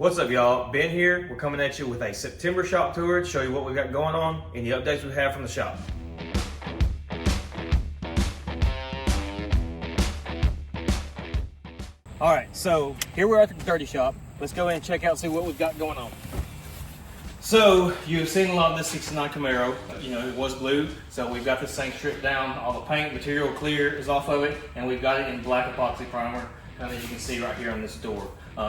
What's up, y'all? Ben here. We're coming at you with a September shop tour to show you what we've got going on and the updates we have from the shop. All right, so here we're at the dirty shop. Let's go in and check out, see what we've got going on. So you've seen a lot of this 69 Camaro. You know, it was blue, so we've got this thing stripped down. All the paint material clear is off of it, and we've got it in black epoxy primer, as you can see right here on this door.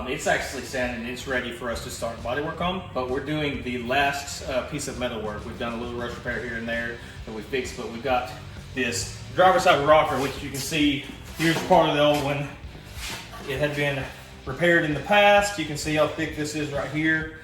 It's actually sanded and it's ready for us to start bodywork on, but we're doing the last piece of metal work. We've done a little rust repair here and there that we fixed, but we've got this driver's side rocker, which you can see, here's part of the old one. It had been repaired in the past. You can see how thick this is right here.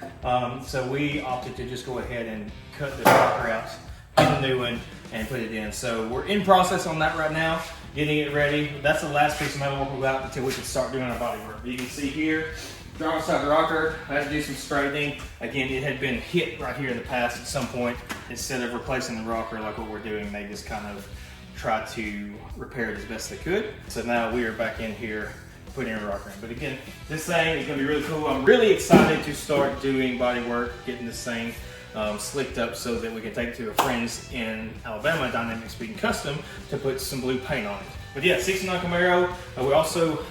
So we opted to just go ahead and cut the rocker out, get a new one, and put it in. So we're in process on that right now, getting it ready. That's the last piece of metal work we've got until we can start doing our body work. You can see here, driver's side rocker, I had to do some straightening. Again, it had been hit right here in the past at some point. Instead of replacing the rocker like what we're doing, they just kind of tried to repair it as best they could. So now we are back in here putting a rocker in. But again, this thing is gonna be really cool. I'm really excited to start doing body work, getting this thing slicked up so that we can take it to our friends in Alabama, Dynamic Speed and Custom, to put some blue paint on it. But yeah, 69 Camaro. We also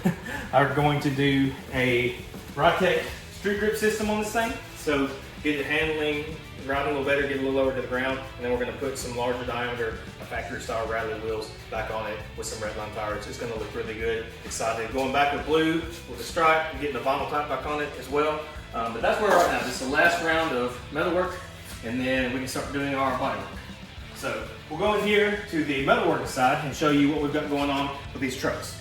are going to do a Rytec street grip system on this thing. So get it handling, riding a little better, get a little lower to the ground, and then we're going to put some larger diameter factory style Rally wheels back on it with some redline tires. It's going to look really good. Excited. Going back with blue with a stripe and getting the vinyl type back on it as well. But that's where we're right now. This is the last round of metal work, and then we can start doing our body work. So we'll go in here to the metalworking side and show you what we've got going on with these trucks.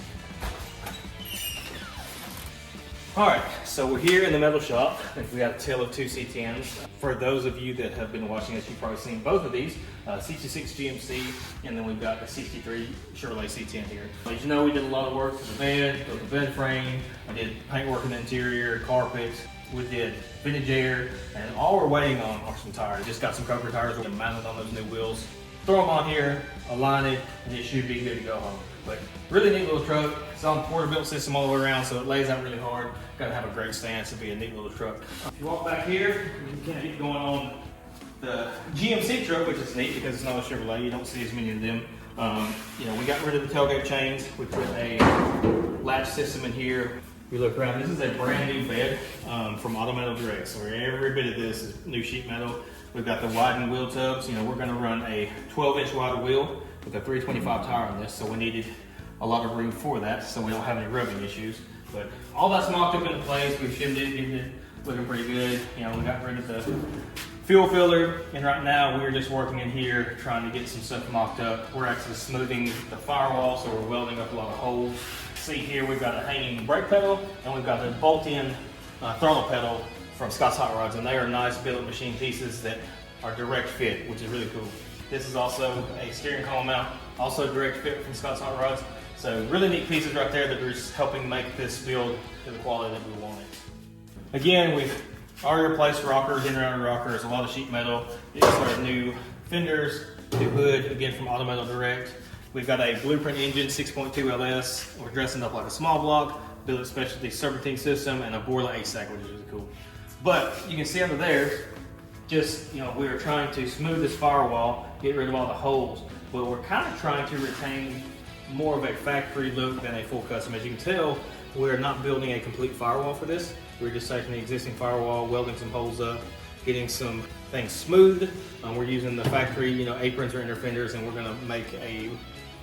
All right, so we're here in the metal shop. We got a tail of two C10s. For those of you that have been watching us, you've probably seen both of these, 66 GMC, and then we've got a 63 Chevrolet C10 here. As you know, we did a lot of work to the bed, built the bed frame. I did paint work in the interior, carpet. We did vintage air, and all we're waiting on are some tires. Just got some Coker tires, we're gonna mount it on those new wheels. Throw them on here, align it, and it should be good to go home. But really neat little truck. It's on Porter-built system all the way around, so it lays out really hard. Gotta have a great stance to be a neat little truck. If you walk back here, you can get going on the GMC truck, which is neat because it's not a Chevrolet. You don't see as many of them. You know, we got rid of the tailgate chains. We put a latch system in here. If you look around, this is a brand new bed from Auto Metal Direct. So every bit of this is new sheet metal. We've got the widened wheel tubs. You know, we're gonna run a 12-inch wide wheel with a 325 tire on this, so we needed a lot of room for that so we don't have any rubbing issues. But all that's mocked up into place. We've shimmed it, getting it looking pretty good. You know, we got rid of the fuel filler, and right now we're just working in here trying to get some stuff mocked up. We're actually smoothing the firewall, so we're welding up a lot of holes. See here, we've got a hanging brake pedal, and we've got a bolt-in throttle pedal from Scott's Hot Rods, and they are nice billet machine pieces that are direct fit, which is really cool. This is also a steering column mount, also direct fit from Scott's Hot Rods. So really neat pieces right there that are just helping make this build to the quality that we want it. Again, we've already replaced rockers, in and around rockers, a lot of sheet metal. These are new fenders, new hood, again from Auto Metal Direct. We've got a Blueprint engine, 6.2 LS. We're dressing up like a small block, billet specialty serpentine system, and a Borla ASAC, which is really cool. But you can see under there, just, you know, we are trying to smooth this firewall, get rid of all the holes, but we're kind of trying to retain more of a factory look than a full custom. As you can tell, we're not building a complete firewall for this. We're just taking the existing firewall, welding some holes up, getting some things smooth. We're using the factory, you know, aprons or inner fenders, and we're gonna make a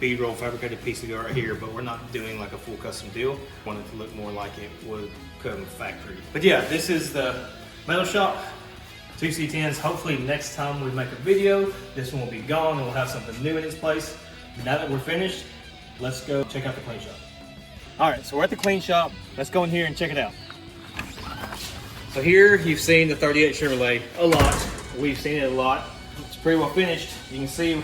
bead roll fabricated piece to go right here, but we're not doing like a full custom deal. Want it to look more like it would come factory. But yeah, this is the metal shop. 2 C10s. Hopefully next time we make a video, this one will be gone and we'll have something new in its place. Now that we're finished, let's go check out the clean shop. All right, so we're at the clean shop. Let's go in here and check it out. So here you've seen the 38 Chevrolet a lot. We've seen it a lot. It's pretty well finished. You can see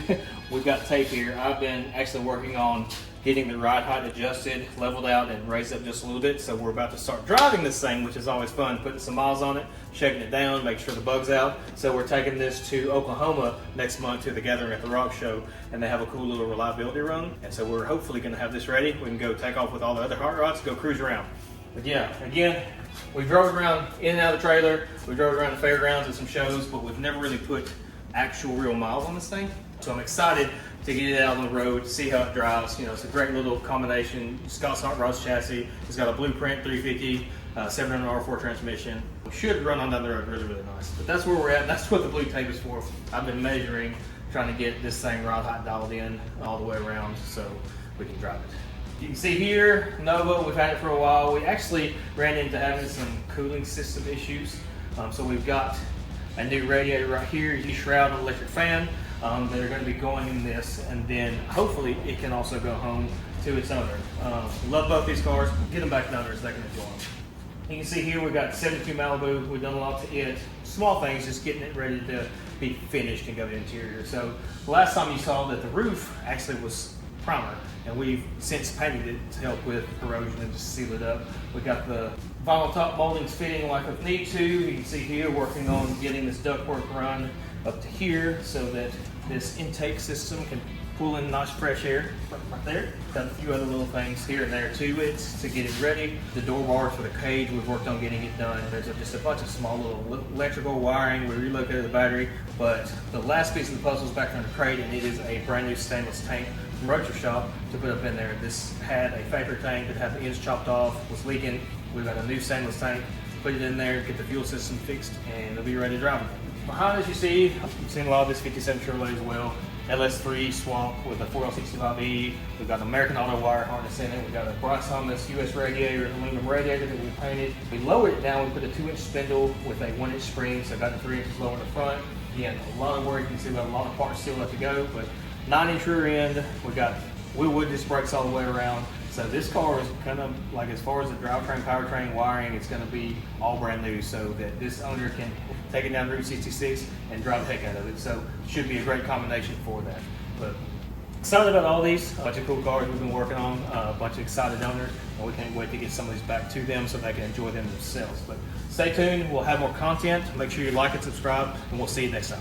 we've got tape here. I've been actually working on getting the ride height adjusted, leveled out, and raised up just a little bit. So we're about to start driving this thing, which is always fun, putting some miles on it, shaking it down, make sure the bug's out. So we're taking this to Oklahoma next month to the Gathering at the Rock show, and they have a cool little reliability run. And so we're hopefully gonna have this ready. We can go take off with all the other hot rods, go cruise around. But yeah, again, We drove around in and out of the trailer. We drove around the fairgrounds and some shows, but we've never really put actual real miles on this thing. So I'm excited to get it out on the road, see how it drives. You know, it's a great little combination. Scott's Hot Rods chassis. It's got a Blueprint 350, 700 R4 transmission. We should run on down the road really, really nice. But that's where we're at. That's what the blue tape is for. I've been measuring, trying to get this thing rod height dialed in all the way around so we can drive it. You can see here, Nova, we've had it for a while. We actually ran into having some cooling system issues. So we've got a new radiator right here, a shroud and electric fan that are going to be going in this, and then hopefully it can also go home to its owner. Love both these cars. Get them back to owners, they can enjoy them. You can see here we've got 72 Malibu. We've done a lot to it. Small things, just getting it ready to be finished and go to the interior. So the last time you saw that the roof actually was primer, and we've since painted it to help with corrosion and just seal it up. We got the vinyl top moldings fitting like we need to. You can see here working on getting this ductwork run up to here so that this intake system can pull in nice fresh air right there. Got a few other little things here and there to it to get it ready. The door bars for the cage, we've worked on getting it done. There's just a bunch of small little electrical wiring. We relocated the battery, but the last piece of the puzzle is back on the crate, and it is a brand new stainless tank from Roacher Shop to put up in there. This had a factory tank that had the ends chopped off, was leaking. We've got a new stainless tank, put it in there, get the fuel system fixed, and it'll be ready to drive. Behind us you see, you've seen a lot of this 57 Chevrolet as well. LS3 swamp with a 4L65E. We've got an American Auto wire harness in it. We've got a Bryce Thomas US radiator, aluminum radiator that we painted. We lowered it down. We put a 2-inch spindle with a 1-inch spring, so I got the 3 inches lower in the front. Again, a lot of work. You can see we got a lot of parts still left to go, but 9-inch rear end. We got wheel wood disc brakes all the way around. So this car is kind of like, as far as the drivetrain, powertrain, wiring, it's going to be all brand new so that this owner can take it down Route 66 and drive the heck out of it. So it should be a great combination for that. But excited about all these, a bunch of cool cars we've been working on, a bunch of excited owners, and we can't wait to get some of these back to them so they can enjoy them themselves. But stay tuned, we'll have more content. Make sure you like and subscribe, and we'll see you next time.